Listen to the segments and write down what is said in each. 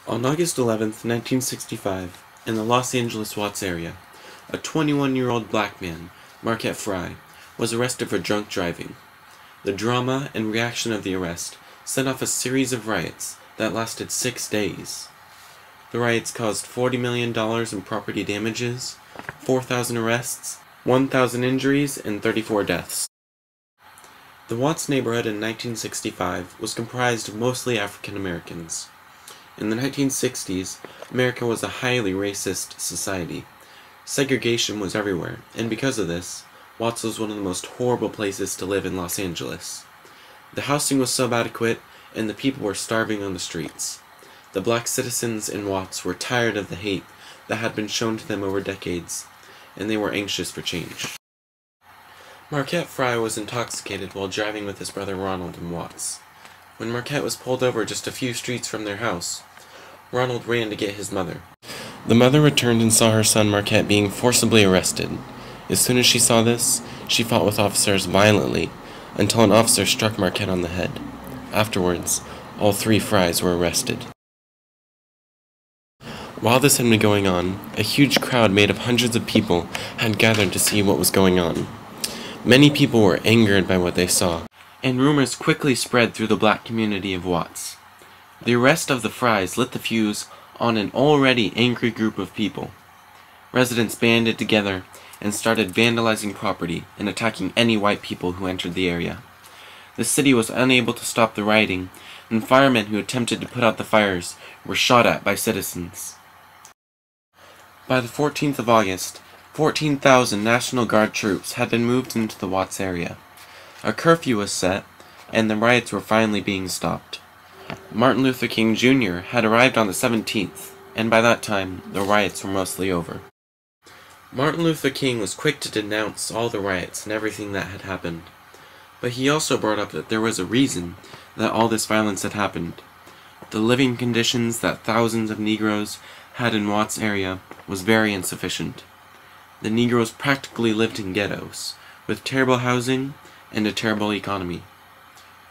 On August 11, 1965, in the Los Angeles Watts area, a 21-year-old black man, Marquette Frye, was arrested for drunk driving. The drama and reaction of the arrest set off a series of riots that lasted 6 days. The riots caused $40 million in property damages, 4,000 arrests, 1,000 injuries, and 34 deaths. The Watts neighborhood in 1965 was comprised of mostly African Americans. In the 1960s, America was a highly racist society. Segregation was everywhere, and because of this, Watts was one of the most horrible places to live in Los Angeles. The housing was subadequate, and the people were starving on the streets. The black citizens in Watts were tired of the hate that had been shown to them over decades, and they were anxious for change. Marquette Frye was intoxicated while driving with his brother Ronald in Watts. When Marquette was pulled over just a few streets from their house, Ronald ran to get his mother. The mother returned and saw her son Marquette being forcibly arrested. As soon as she saw this, she fought with officers violently until an officer struck Marquette on the head. Afterwards, all 3 Fryes were arrested. While this had been going on, a huge crowd made of hundreds of people had gathered to see what was going on. Many people were angered by what they saw, and rumors quickly spread through the black community of Watts. The arrest of the Fryes lit the fuse on an already angry group of people. Residents banded together and started vandalizing property and attacking any white people who entered the area. The city was unable to stop the rioting, and firemen who attempted to put out the fires were shot at by citizens. By the 14th of August, 14,000 National Guard troops had been moved into the Watts area. A curfew was set, and the riots were finally being stopped. Martin Luther King Jr. had arrived on the 17th, and by that time, the riots were mostly over. Martin Luther King was quick to denounce all the riots and everything that had happened, but he also brought up that there was a reason that all this violence had happened. The living conditions that thousands of Negroes had in Watts area was very insufficient. The Negroes practically lived in ghettos, with terrible housing and a terrible economy.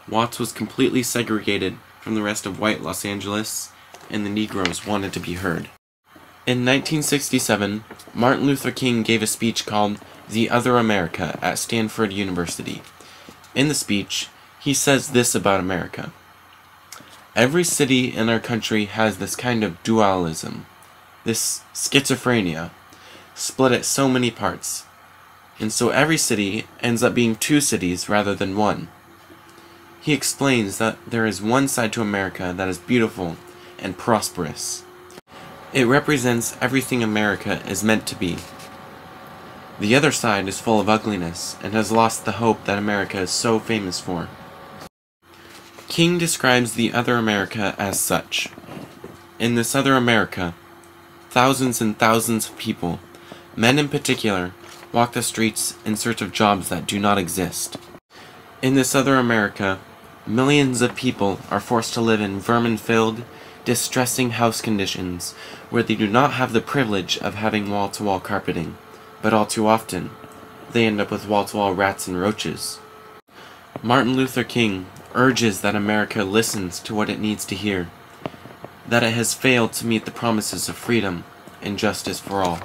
Watts was completely segregated from the rest of white Los Angeles, and the Negroes wanted to be heard. In 1967, Martin Luther King gave a speech called "The Other America" at Stanford University. In the speech, he says this about America: "Every city in our country has this kind of dualism, this schizophrenia, split at so many parts, and so every city ends up being 2 cities rather than 1. He explains that there is one side to America that is beautiful and prosperous. It represents everything America is meant to be. The other side is full of ugliness and has lost the hope that America is so famous for." King describes the other America as such. In this other America, thousands and thousands of people, men in particular, walk the streets in search of jobs that do not exist. In this other America, millions of people are forced to live in vermin-filled, distressing house conditions where they do not have the privilege of having wall-to-wall carpeting, but all too often, they end up with wall-to-wall rats and roaches. Martin Luther King urges that America listens to what it needs to hear, that it has failed to meet the promises of freedom and justice for all.